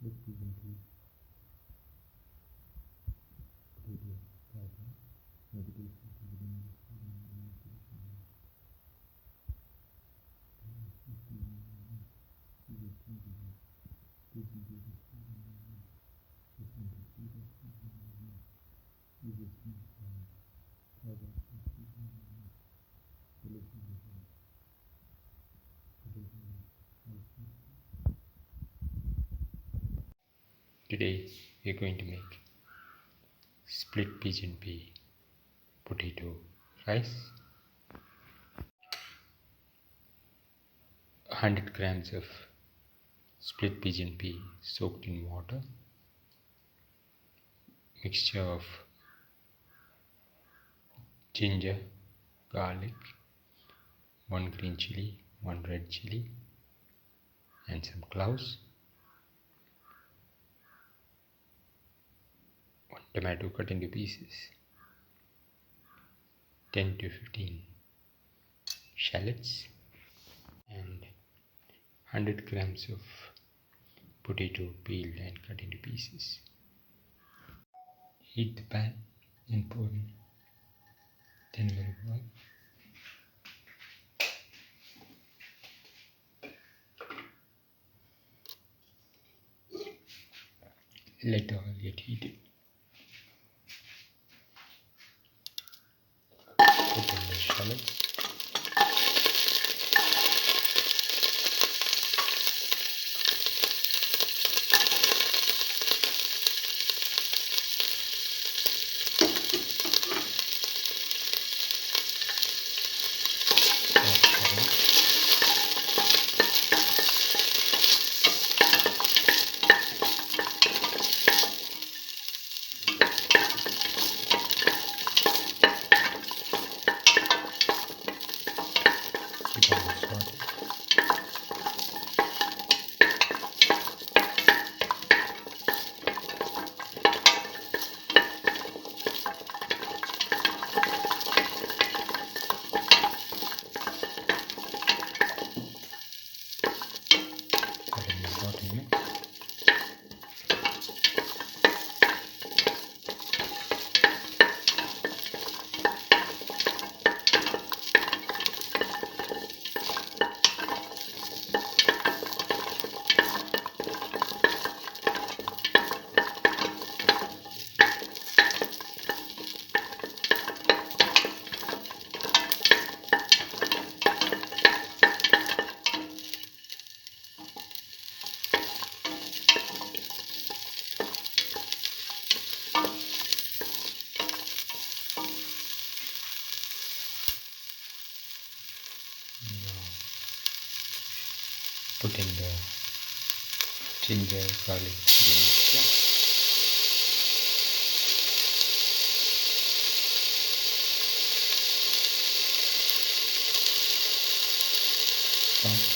split pigeon pea, potato, saute, vegetables within the food and nutrition. Pigeon pea recipes, different recipes, easiest meat from products and delicious results. Today we are going to make split pigeon pea potato rice. 100 grams of split pigeon pea soaked in water. Mixture of ginger, garlic, 1 green chili, 1 red chili, and some cloves. 1 tomato cut into pieces. 10 to 15 shallots, and 100 grams of potato peeled and cut into pieces. Heat the pan and pour in 10 ml of oil. Let the oil get heated. Put in the shallots. Put in the ginger, garlic chili mixture. Salt.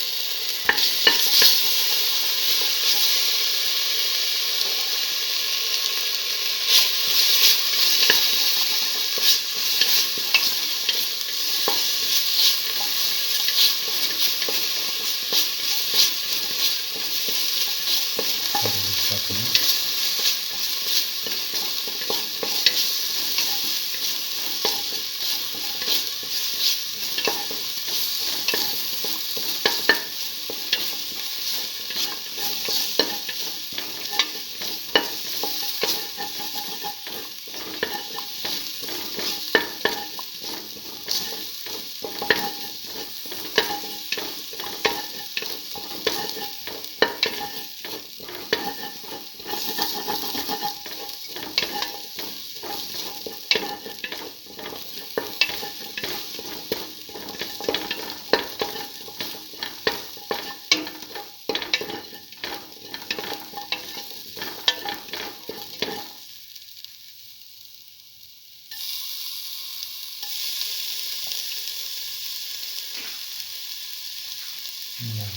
Now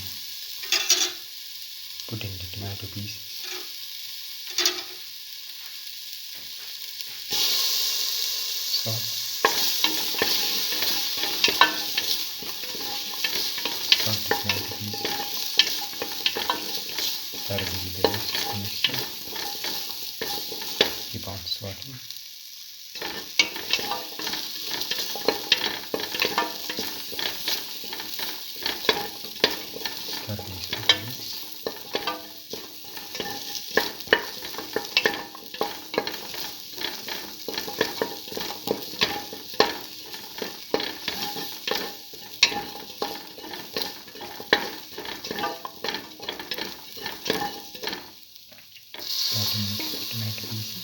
put in the tomato pieces. Salt. Salt the tomato pieces. That will be the rest. mixture. Keep on swirling. Stir these with the mix. Start to mix the tomato pieces.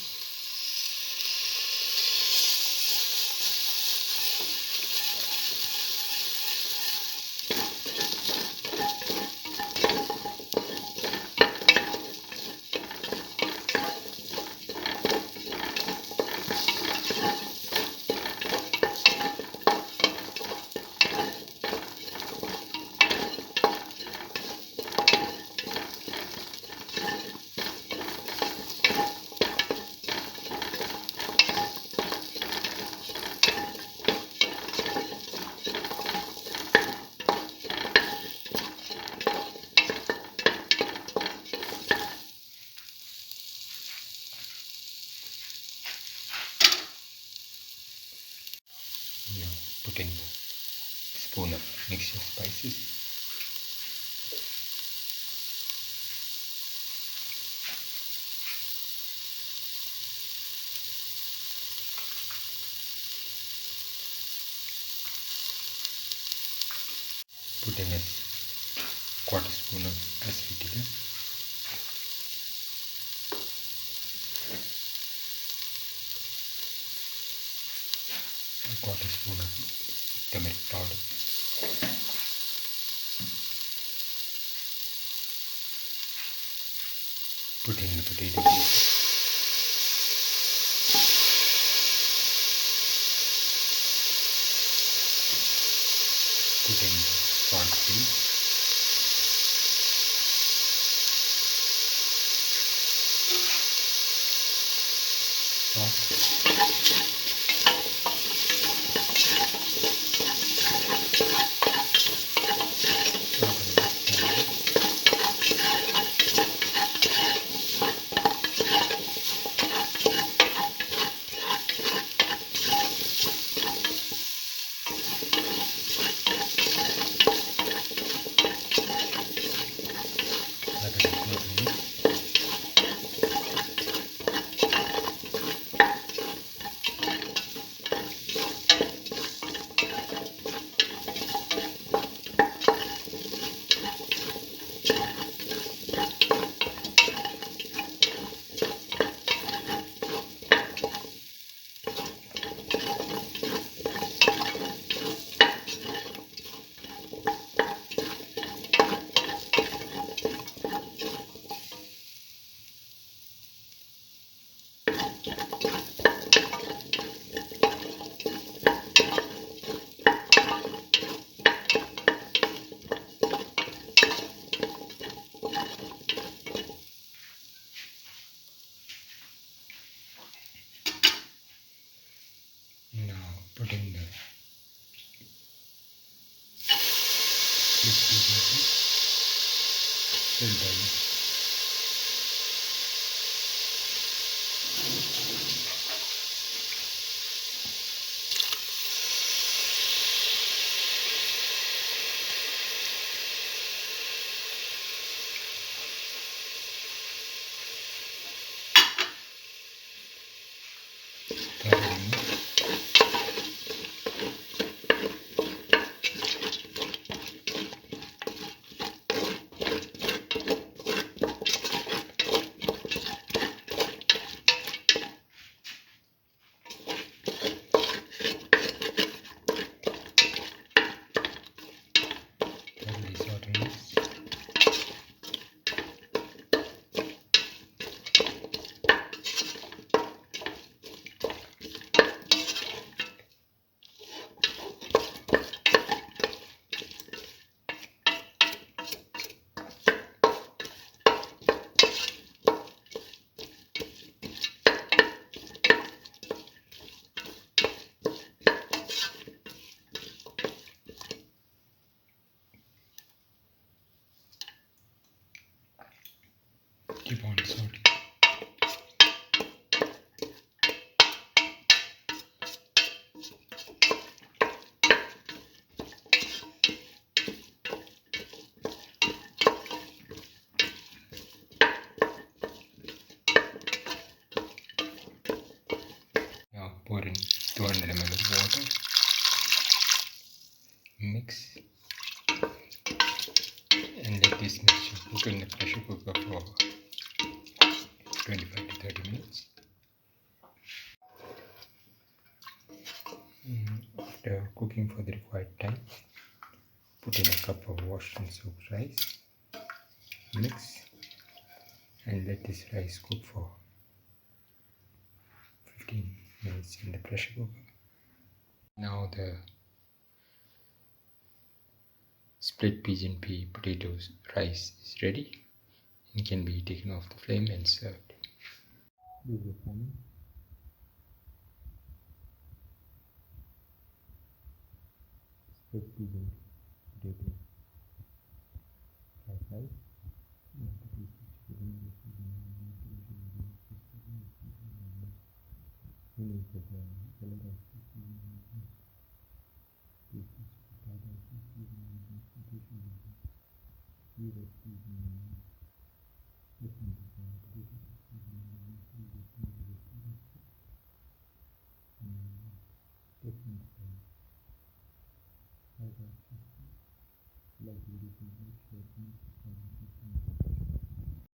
Now put in the spoon of mixture spices. Put in a quarter spoon of asafoetida. A quarter spoon of turmeric powder. Put in the potato pieces. Put in the salt seeds. Salt. Now put in the split pieces. Fill them. Keep on sauteing. Now pour in 200 ml of water. Mix and let this mixture cook in the pressure cooker for 25 to 30 minutes. After cooking for the required time, put in a cup of washed and soaked rice. Mix and let this rice cook for 15 minutes in the pressure cooker. Now the split pigeon pea potatoes rice is ready and can be taken off the flame and served. This is the forming. Split pigeon potato fried rice. Like